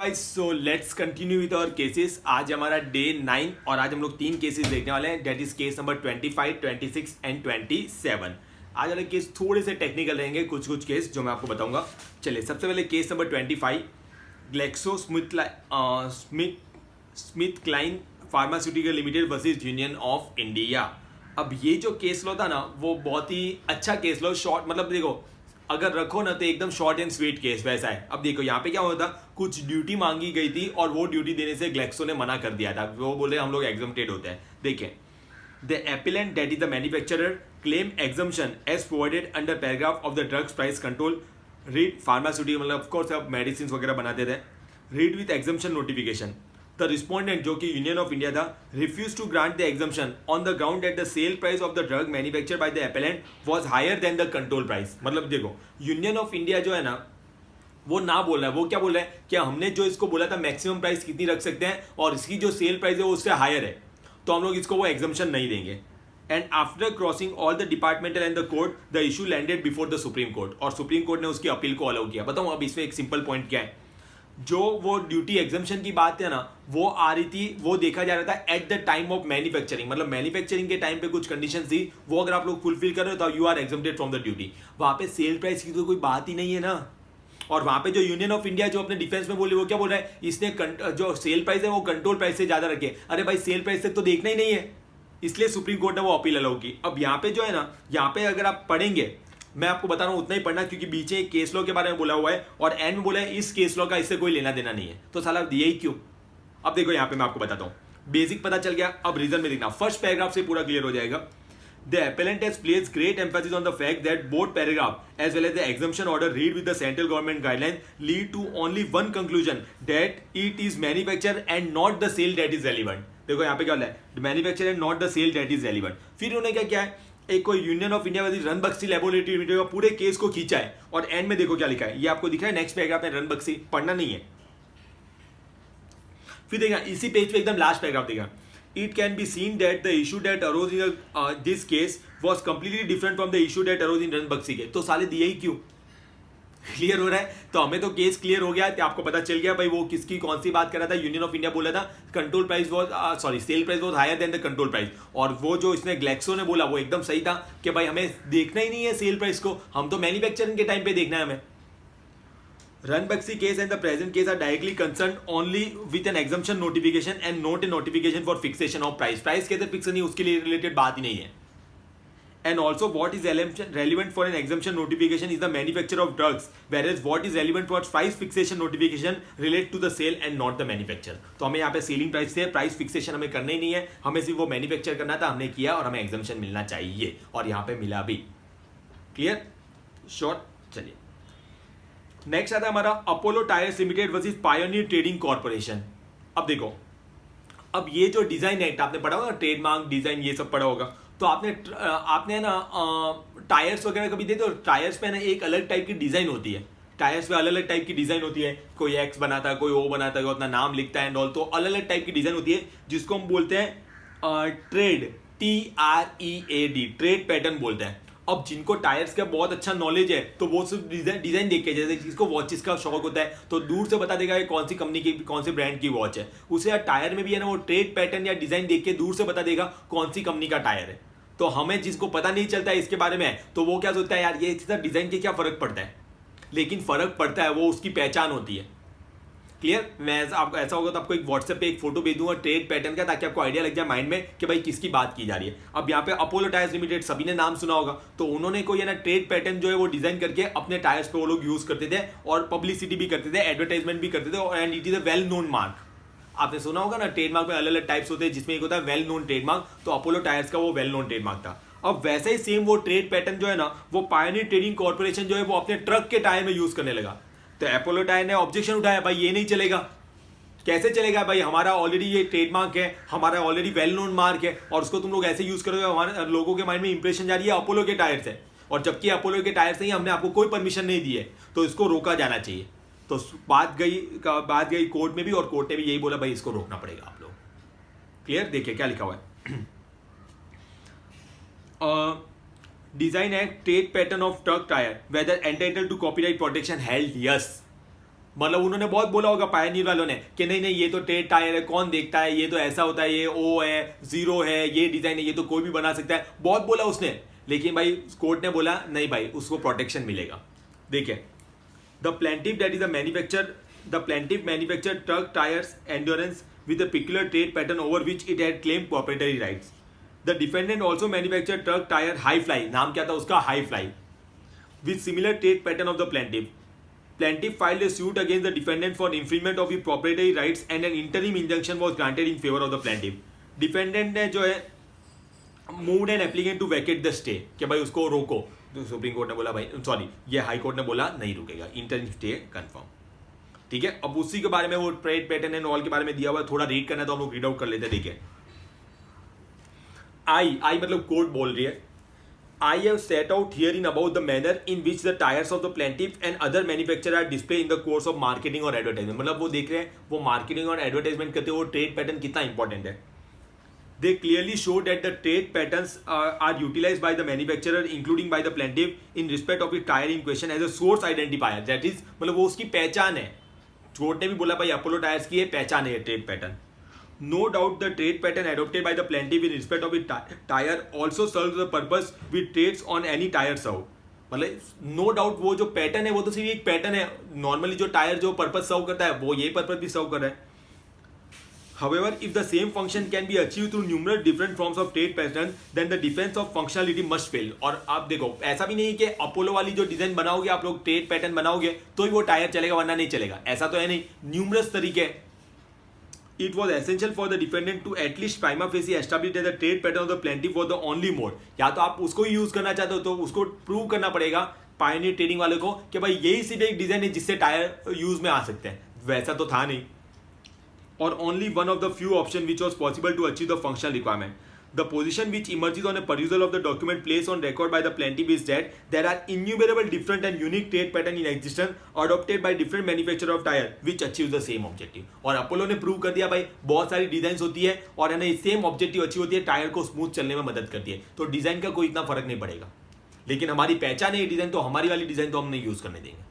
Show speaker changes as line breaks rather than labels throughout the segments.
So let's continue with our cases. आज हमारा day 9 और आज हम लोग 3 केसेस देखने वाले हैं। Date is case number 25, 26 and 27। आज वाले केस थोड़े से टेक्निकल रहेंगे, कुछ केस जो मैं आपको बताऊंगा। चलिए, सबसे पहले case number 25, Glaxo Smith Kline pharmaceutical limited versus Union of India. अब ये जो केस लो था ना, वो बहुत ही अच्छा केस लो। शॉर्ट मतलब देखो, अगर रखो ना तो एकदम शॉर्ट एंड स्वीट केस वैसा है। अब देखो यहाँ पे क्या होता, कुछ ड्यूटी मांगी गई थी और वो ड्यूटी देने से ग्लेक्सो ने मना कर दिया था। वो बोले हम लोग एग्जम्प्टेड होते हैं। देखें, the appellant that is the manufacturer claim exemption as provided under paragraph of the drugs price control read pharmaceutical, मतलब ऑफकोर्स अब मेडिसिन वगैरह बनाते थे। Read with exemption notification. The respondent, जो कि यूनियन ऑफ इंडिया था, refuse to grant the exemption on the ground that the sale price of the drug manufactured by the appellant was higher than the control price. मतलब देखो, union of India जो है ना, वो ना बोल रहा है। वो क्या बोल रहा है कि हमने जो इसको बोला था मैक्सिमम प्राइस कितनी रख सकते हैं और इसकी जो सेल प्राइस है वो उससे हायर है, तो हम लोग इसको वो एग्जम्पशन नहीं देंगे। And after crossing all the departmental and the court, the issue landed before the supreme court. और सुप्रीम कोर्ट ने उसकी अपील को अलाउ किया। बताऊं अब इसमें एक सिंपल पॉइंट क्या है। जो वो ड्यूटी एग्जम्पशन की बात है ना, वो आ रही थी, वो देखा जा रहा था at the time of manufacturing. मतलब मैन्युफैक्चरिंग के टाइम पे कुछ कंडीशन थी, वो अगर आप लोग फुलफिल कर रहे हो तो you are exempted from the duty. वहां पे सेल प्राइस की तो कोई बात ही नहीं है ना। और वहां पे जो यूनियन ऑफ इंडिया जो अपने डिफेंस में बोले, वो क्या बोल रहा है, इसने जो सेल प्राइस है वो कंट्रोल प्राइस से ज्यादा रखे। अरे भाई, सेल प्राइस तक तो देखना ही नहीं है, इसलिए सुप्रीम कोर्ट ने वो अपील अलाउ की। अब यहाँ पे जो है ना, यहाँ पे अगर आप पढ़ेंगे, मैं आपको बता रहा हूं उतना ही पढ़ना, क्योंकि बीच में केस लॉ के बारे में बोला हुआ है और एंड में बोला है इस केस लॉ का इससे कोई लेना देना नहीं है, तो साला दिए ही क्यों। अब देखो यहाँ पे मैं आपको बताता हूं, बेसिक पता चल गया। अब रीजन में देखना, फर्स्ट पैराग्राफ से पूरा क्लियर हो जाएगा। The appellant has placed great emphasis on the fact that both paragraph as well as the exemption order read with the central government guidelines lead to only one conclusion, that it is manufacture and not the sale that is relevant। देखो यहाँ पे क्या बोला है, manufacture and not the sale that is relevant. फिर उन्होंने क्या किया है, एक कोई यूनियन ऑफ इंडिया वाली रणबक्सी लैबोरेटरी लिमिटेड का पूरे केस को खींचा है और एंड में देखो क्या लिखा है, ये आपको दिख रहा है नेक्स्ट पैराग्राफ में। रणबक्सी पढ़ना नहीं है, फिर देखा इसी पेज पे एकदम लास्ट पैराग्राफ देखा। It can be seen that the issue that arose in this case was completely different from the issue that arose in रणबक्सी के। तो साले दिए ही क्यों। क्लियर हो रहा है, तो हमें तो केस क्लियर हो गया, तो आपको पता चल गया भाई वो किसकी कौन सी बात कर रहा था। यूनियन ऑफ इंडिया बोला था control price was sale price was higher than the control price, और वो जो इसने ग्लेक्सो ने बोला वो एकदम सही था कि भाई हमें देखना ही नहीं है सेल प्राइस को, हम तो मैन्युफैक्चरिंग के टाइम पे देखना है हमें। Ranbaxy case and the present case are directly concerned only with an exemption notification and not a notification for fixation of price। Price कैसे फिक्स नहीं, उसके लिए रिलेटेड बात ही नहीं है। And also what is relevant for an exemption notification is the manufacture of drugs, whereas what is relevant for price fixation notification relate to the sale and not the manufacture। तो हमें यहाँ पे selling price से price fixation हमें करना ही नहीं है, हमें सिर्फ वो मैन्युफैक्चर करना था, हमने किया और हमें एग्जम्पशन मिलना चाहिए और यहाँ पे मिला भी। Clear, short. चलिए नेक्स्ट आता है हमारा Apollo tyres limited versus pioneer trading corporation. अब देखो, अब ये जो डिजाइन एक्ट आपने पढ़ा होगा, ट्रेडमार्क डिजाइन ये सब पढ़ा होगा, तो आपने ना टायर्स वगैरह कभी देखते हो, टायर्स पे ना एक अलग टाइप की डिजाइन होती है। टायर्स पे अलग अलग टाइप की डिजाइन होती है, कोई एक्स बनाता है, कोई ओ बनाता है, कोई अपना नाम लिखता है एंड ऑल, तो अलग अलग टाइप की डिजाइन होती है जिसको हम बोलते हैं ट्रेड, TREAD, ट्रेड पैटर्न बोलते हैं। अब जिनको टायर्स का बहुत अच्छा नॉलेज है तो वो सिर्फ डिजाइन देख के, जैसे जिसको वॉचेस का शौक होता है तो दूर से बता देगा कौन सी कंपनी की कौन सी ब्रांड की वॉच है। उसे टायर में भी है ना, वो ट्रेड पैटर्न या डिजाइन देख के दूर से बता देगा कौन सी कंपनी का टायर है। तो हमें जिसको पता नहीं चलता है इसके बारे में, तो वो क्या सोचता है यार ये डिजाइन के क्या फर्क पड़ता है, लेकिन फर्क पड़ता है, वो उसकी पहचान होती है। क्लियर, मैं आपको ऐसा होगा तो आपको एक व्हाट्सएप पे एक फोटो भेज दूंगा ट्रेड पैटर्न का, ताकि आपको आइडिया लग जाए माइंड में कि भाई किसकी बात की जा रही है। अब यहाँ पे अपोलो टायर्स लिमिटेड सभी ने नाम सुना होगा, तो उन्होंने कोई है ना ट्रेड पैटर्न जो है वो डिजाइन करके अपने टायर्स पे वो लोग यूज करते थे और पब्लिसिटी भी करते थे, एडवर्टाइजमेंट भी करते थे, and it is a well known mark. आपने सुना होगा ना, ट्रेडमार्क में अलग अलग टाइप्स होते हैं, जिसमें एक होता है वेल नोन ट्रेडमार्क, तो अपोलो टायर्स का वो वेल नोन ट्रेडमार्क था। अब वैसे ही सेम वो ट्रेड पैटर्न जो है ना, वो पायोनियर ट्रेडिंग कॉर्पोरेशन जो है वो अपने ट्रक के टायर में यूज करने लगा। तो अपोलो टायर ने ऑब्जेक्शन उठाया, भाई ये नहीं चलेगा। कैसे चलेगा भाई, हमारा ऑलरेडी ये ट्रेडमार्क है, हमारा ऑलरेडी वेल नोन मार्क है, और उसको तुम लोग ऐसे यूज करोगे, हमारे लोगों के माइंड में इंप्रेशन जा रही है अपोलो के टायर से, और जबकि अपोलो के टायर से ही हमने आपको कोई परमिशन नहीं दी है, तो इसको रोका जाना चाहिए। तो बात गई कोर्ट में भी, और कोर्ट ने भी यही बोला भाई इसको रोकना पड़ेगा आप लोग। क्लियर, देखिए क्या लिखा हुआ है। Design and tread pattern of truck tyre whether entitled to copyright protection held yes. मतलब उन्होंने बहुत बोला होगा पायनियर वालों ने कि नहीं नहीं ये तो टेट टायर है, कौन देखता है, ये तो ऐसा होता है, ये ओ है, जीरो है, ये डिजाइन है, ये तो कोई भी बना सकता है, बहुत बोला उसने। लेकिन भाई कोर्ट ने बोला नहीं भाई, उसको प्रोटेक्शन मिलेगा। देखिए, the plaintiff that is the plaintiff manufacture truck tyres endurance with a peculiar trade pattern over which it had claimed proprietary rights. The defendant also manufactured truck tire High Fly, नाम क्या था उसका, High Fly, with similar trade pattern of the plaintiff. Plaintiff filed a suit against the defendant for infringement of his proprietary rights and an interim injunction was granted in favor of the plaintiff. Defendant ने जो है moved an applicant to vacate the stay, कि भाई उसको रोको। तो supreme court ने बोला भाई, सॉरी ये हाई कोर्ट ने बोला नहीं रुकेगा, इंटरिम स्टे कंफर्म। ठीक है, अब उसी के बारे में वो ट्रेड पैटर्न एंड ऑल के बारे में दिया हुआ है, थोड़ा रीड करना है तो हम लोग रीड आउट कर लेते हैं। देखिए, आई मतलब कोर्ट बोल रही है, I have set out herein about the manner in which the tires of the plaintiff and other manufacturer are displayed in the course of marketing और advertisement। मतलब वो देख रहे हैं वो मार्केटिंग और एडवर्टाइजमेंट करते हैं, वो ट्रेड पैटर्न कितना इंपॉर्टेंट है। They clearly show that the trade patterns are utilized by the manufacturer, including by the plaintiff, in respect of the tire in question as a source identifier. That is, मतलब वो उसकी पहचान है। Court ने भी बोला भाई अपोलो टायर्स की पहचान है trade pattern. No doubt the trade pattern adopted by the plaintiff in respect of tyre also serve the purpose with treads on any tyre serve. मतलब नो डाउट वो जो पैटर्न है वो तो सिर्फ एक पैटर्न है, नॉर्मली जो टायर जो पर्पस सर्व करता है वो यही पर्पस भी सर्व कर रहा है। However, if the same function can be achieved through numerous different forms of trade pattern, then the defense of functionality must fail। और आप देखो ऐसा भी नहीं कि अपोलो वाली जो डिजाइन बनाओगे आप लोग, ट्रेड पैटर्न बनाओगे तो ही वो टायर चलेगा वरना नहीं चलेगा, ऐसा तो है नहीं, न्यूमरस तरीके। It was essential for the defendant to at least prima facie establish that the trade pattern of the plaintiff was the only mode। या तो आप उसको ही यूज करना चाहते हो तो उसको प्रूव करना पड़ेगा पायनियर ट्रेडिंग वाले को कि भाई यही सिर्फ एक डिजाइन है जिससे टायर यूज में आ सकते हैं, वैसा तो था नहीं। or only one of the few options which was possible to achieve the functional requirement। The position which emerges on a perusal of the document placed on record by the plaintiff is that there are innumerable different and unique trade pattern in existence adopted by different manufacturer of tire which achieves the same objective। और Apollo ने prove कर दिया भाई बहुत सारी design होती है और है ना सेम ऑब्जेक्टिव अचीव होती है, टायर को स्मूथ चलने में मदद करती है, तो डिजाइन का कोई इतना फर्क नहीं पड़ेगा। लेकिन हमारी पहचान है ये डिजाइन, तो हमारी वाली डिजाइन तो हम नहीं यूज करने देंगे।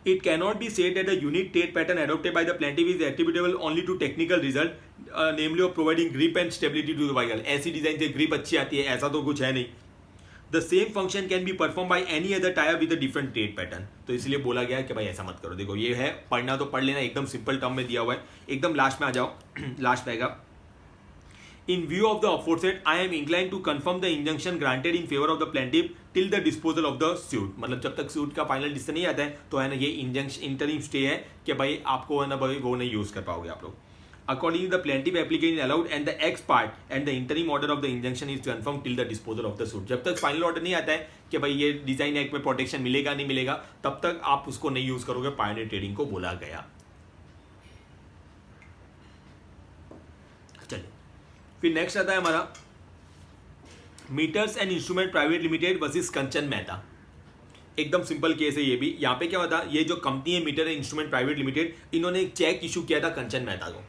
It cannot be said that the unique trade pattern adopted by the plaintiff is attributable only to technical result, namely of providing grip and stability to the vehicle। ऐसी design से grip अच्छी आती है ऐसा तो कुछ है नहीं। The same function can be performed by any other tire with a different trade pattern। तो इसलिए बोला गया है कि भाई ऐसा मत करो। देखो ये है, पढ़ना तो पढ़ लेना, एकदम सिंपल टर्म में दिया हुआ है, एकदम लास्ट में आ जाओ। लास्ट रहेगा, In view of the aforesaid, I am inclined to confirm the injunction granted in favor of the plaintiff till the disposal of the suit। मतलब जब तक सूट का फाइनल डिसीजन नहीं आता है तो है ना ये इंजंक्शन इंटरिम स्टे है कि भाई आपको है ना भाई वो नहीं यूज कर पाओगे आप लोग। Accordingly, the plaintiff application is allowed and the ex part and the interim order of the injunction is confirmed till the disposal of the suit। जब तक फाइनल ऑर्डर नहीं आता है कि भाई ये डिजाइन एक्ट में प्रोटेक्शन मिलेगा नहीं मिलेगा, तब तक आप उसको नहीं यूज करोगे, पायनियर ट्रेडिंग को बोला गया। चलिए फिर नेक्स्ट आता है हमारा meters and instrument private limited versus Kanchan Mehta. एकदम सिंपल केस है ये भी। यहाँ पे क्या होता, ये जो कंपनी है meter and instrument private limited, इन्होंने एक चेक इशू किया था कंचन मेहता को,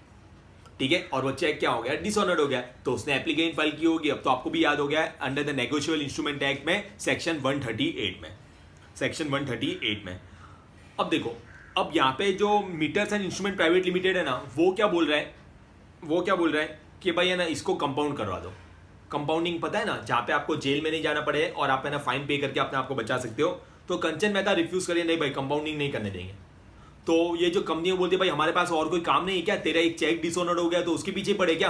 ठीक है, और वो चेक क्या हो गया, डिसऑनर्ड हो गया, तो उसने एप्लीकेशन फाइल की होगी। अब तो आपको भी याद हो गया है, under the negotiable instrument act में सेक्शन 138 में, सेक्शन 138 में। अब देखो, अब यहाँ पे जो meters and instrument private limited है ना, वो क्या बोल रहा है कि भाई है ना इसको कंपाउंड करवा दो। कंपाउंडिंग पता है ना, जहाँ पे आपको जेल में नहीं जाना पड़े और आप है ना फाइन पे करके अपने आप को बचा सकते हो। तो कंचन मेहता रिफ्यूज करिए, नहीं भाई कंपाउंडिंग नहीं करने देंगे। तो ये जो कंपनी बोलती है भाई हमारे पास और कोई काम नहीं है क्या, तेरा एक चेक डिसऑनर्ड हो गया तो उसके पीछे पड़े क्या,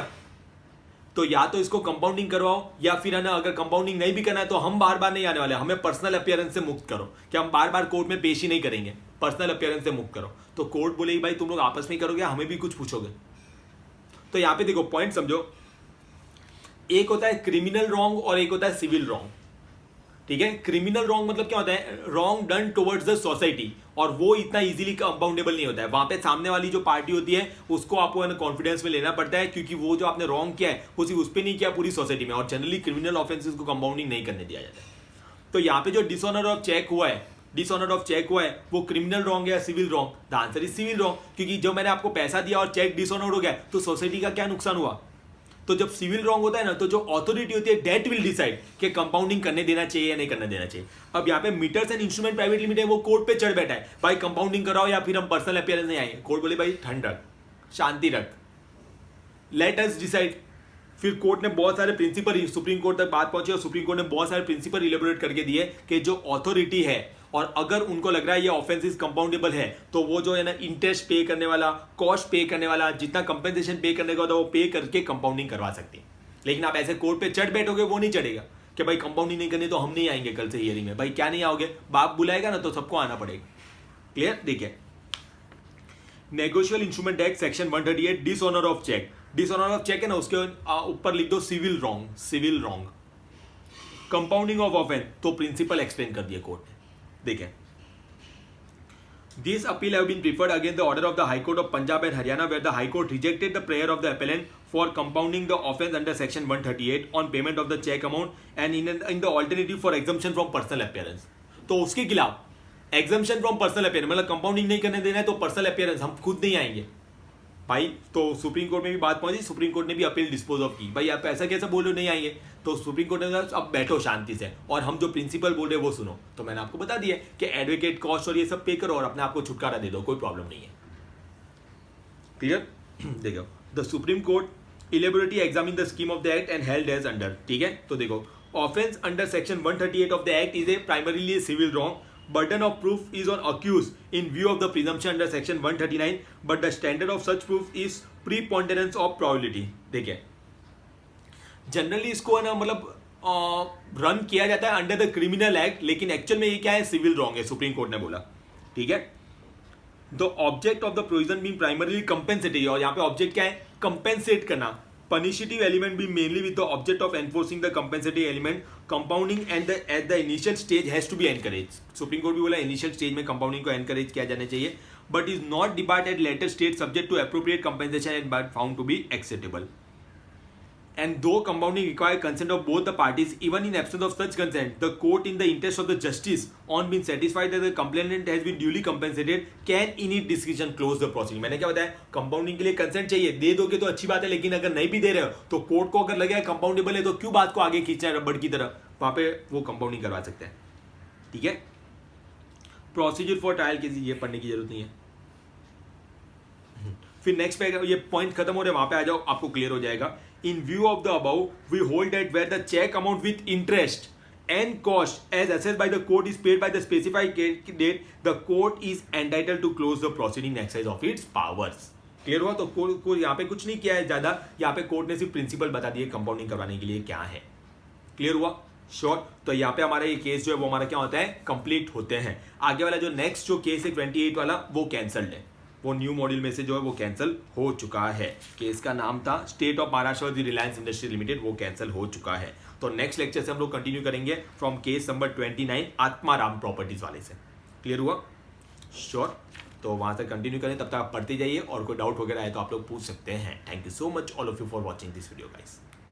तो या तो इसको कंपाउंडिंग करवाओ या फिर है ना अगर कंपाउंडिंग नहीं भी करना है तो हम बार बार नहीं आने वाले, हमें पर्सनल अपीयरेंस से मुक्त करो, कि हम बार बार कोर्ट में पेश ही नहीं करेंगे, पर्सनल अपीयरेंस से मुक्त करो। तो कोर्ट बोलेगी भाई तुम लोग आपस में करोगे, हमें भी कुछ पूछोगे। तो यहाँ पे देखो पॉइंट समझो, एक होता है क्रिमिनल रॉन्ग और एक होता है सिविल रॉन्ग, ठीक है। क्रिमिनल रॉन्ग मतलब क्या होता है, wrong done towards the society, और वो इतना इजीली कंपाउंडेबल नहीं होता है। वहां पे सामने वाली जो पार्टी होती है उसको आपको कॉन्फिडेंस में लेना पड़ता है, क्योंकि वो जो आपने रॉन्ग किया है वो सिर्फ उस पर नहीं किया, पूरी सोसाइटी में। और जनरली क्रिमिनल ऑफेंसेस को कंपाउंडिंग नहीं करने दिया जाता है। तो यहाँ पे जो डिसऑनर ऑफ चेक हुआ है वो क्रिमिनल रॉन्ग है या civil wrong, the answer is civil wrong, क्योंकि जो मैंने आपको पैसा दिया और चेक डिसऑनर हो गया तो सोसाइटी का क्या नुकसान हुआ। तो जब सिविल रॉन्ग होता है ना, तो जो अथॉरिटी होती है डेट विल डिसाइड कि कंपाउंडिंग करने देना चाहिए या नहीं करने देना चाहिए। अब यहाँ पे meters and instrument private limited वो कोर्ट पे चढ़ बैठा है, भाई कंपाउंडिंग कराओ या फिर हम पर्सनल अपीयरेंस नहीं आएंगे। कोर्ट बोले भाई ठंड रख, शांति रख, लेट अस डिसाइड। फिर कोर्ट ने बहुत सारे प्रिंसिपल, सुप्रीम कोर्ट तक बात पहुंची और सुप्रीम कोर्ट ने बहुत सारे प्रिंसिपल इलेबोरेट करके दिए कि जो अथॉरिटी है और अगर उनको लग रहा है ये ऑफेंस इज कंपाउंडेबल है, तो वो जो है ना इंटरेस्ट पे करने वाला, कॉस्ट पे करने वाला, जितना कंपेंसेशन पे करने का होता है वो पे करके कंपाउंडिंग करवा सकते हैं। लेकिन आप ऐसे कोर्ट पे चढ़ बैठोगे, वो नहीं चढ़ेगा कि भाई कंपाउंडिंग नहीं करनी तो हम नहीं आएंगे कल से हियरिंग में। भाई क्या नहीं आओगे, बाप बुलाएगा ना तो सबको आना पड़ेगा। क्लियर? देखिए, negotiable instrument act section 138 dishonour of cheque. Dishonour of cheque है ना, उसके ऊपर लिख दो civil wrong, civil wrong. Compounding of offence तो प्रिंसिपल एक्सप्लेन कर दिया कोर्ट ने। देखिए, this appeal have been preferred against the order of the high court of Punjab and Haryana where the high court rejected the prayer of the appellant for compounding the offence under section 138 on payment of the cheque amount and in the alternative for exemption from personal appearance. तो उसके खिलाफ exemption from personal appearance, मतलब compounding नहीं करने देना है तो personal appearance हम खुद नहीं आएंगे भाई। तो सुप्रीम कोर्ट में भी बात पहुंची, सुप्रीम कोर्ट ने भी अपील डिस्पोज ऑफ की। भाई आप ऐसा कैसे बोल रहे हो नहीं आएंगे, तो सुप्रीम कोर्ट ने कहा अब बैठो शांति से और हम जो प्रिंसिपल बोल रहे हैं वो सुनो। तो मैंने आपको बता दिया कि एडवोकेट कॉस्ट और ये सब पे करो और अपने आप को छुटकारा दे दो, कोई प्रॉब्लम नहीं है। क्लियर? देखो, the supreme court elaborately examine the scheme of the act and held as under. ठीक है, तो देखो, offence under section 138 of the act is a primarily civil wrong. Burden of proof is on accused in view of the presumption under section 139, but the standard of such proof is preponderance of probability. देखिए, generally इसको है ना मतलब run किया जाता है under the criminal act, लेकिन actual में ये क्या है, सिविल रॉन्ग है, सुप्रीम कोर्ट ने बोला। ठीक है, the object of the provision being primarily compensatory, और यहाँ पे ऑब्जेक्ट क्या है, कंपेंसेट करना। Punitive element be mainly with the object of enforcing the compensatory element. Compounding and at the initial stage has to be encouraged. Supreme Court भी बोला initial stage में compounding को encourage किया जाना चाहिए, but is not debarred at later stage subject to appropriate compensation and but found to be acceptable. And though compounding require consent of both the parties, even in absence of such consent, the court, in the interest of the justice, on being satisfied that the complainant has been duly compensated, can in its discretion close the proceeding. मैंने क्या बताया, compounding के लिए consent चाहिए, दे दोगे तो अच्छी बात है, लेकिन अगर नहीं भी दे रहे हो तो कोर्ट को अगर लगे कंपाउंडेबल है तो क्यों बात को आगे खींचना है रबड़ की तरह, वहां पे वो कंपाउंडिंग करवा सकते हैं। ठीक है, प्रोसीजर फॉर ट्रायल केस ये पढ़ने की जरूरत नहीं है। फिर नेक्स्ट पे ये पॉइंट खत्म हो रहे, वहां पे आ जाओ, आपको क्लियर हो जाएगा। In view of the above, we hold that where the check amount with interest and cost as assessed by the court is paid by the specified date, the court is entitled to close the proceeding in exercise of its powers. Clear हुआ? तो court यहाँ पे कुछ नहीं किया है ज्यादा, यहाँ पे कोर्ट ने सिर्फ प्रिंसिपल बता दिए कंपाउंडिंग करवाने के लिए क्या है। क्लियर हुआ? श्योर। तो यहाँ पे हमारा ये केस जो है वो हमारा क्या होता है, कंप्लीट होते हैं। आगे वाला जो नेक्स्ट जो केस है 28 वाला, वो कैंसल्ड है, वो न्यू मॉड्यूल में से जो है वो कैंसिल हो चुका है। केस का नाम था state of Maharashtra Reliance industry limited, वो कैंसिल हो चुका है। तो नेक्स्ट लेक्चर से हम लोग कंटिन्यू करेंगे from case number 29 Atmaram properties वाले से। क्लियर हुआ? श्योर। तो वहां से कंटिन्यू करें, तब तक आप पढ़ते जाइए और कोई डाउट वगैरह है तो आप लोग पूछ सकते हैं। Thank you so much all of you for watching this video guys.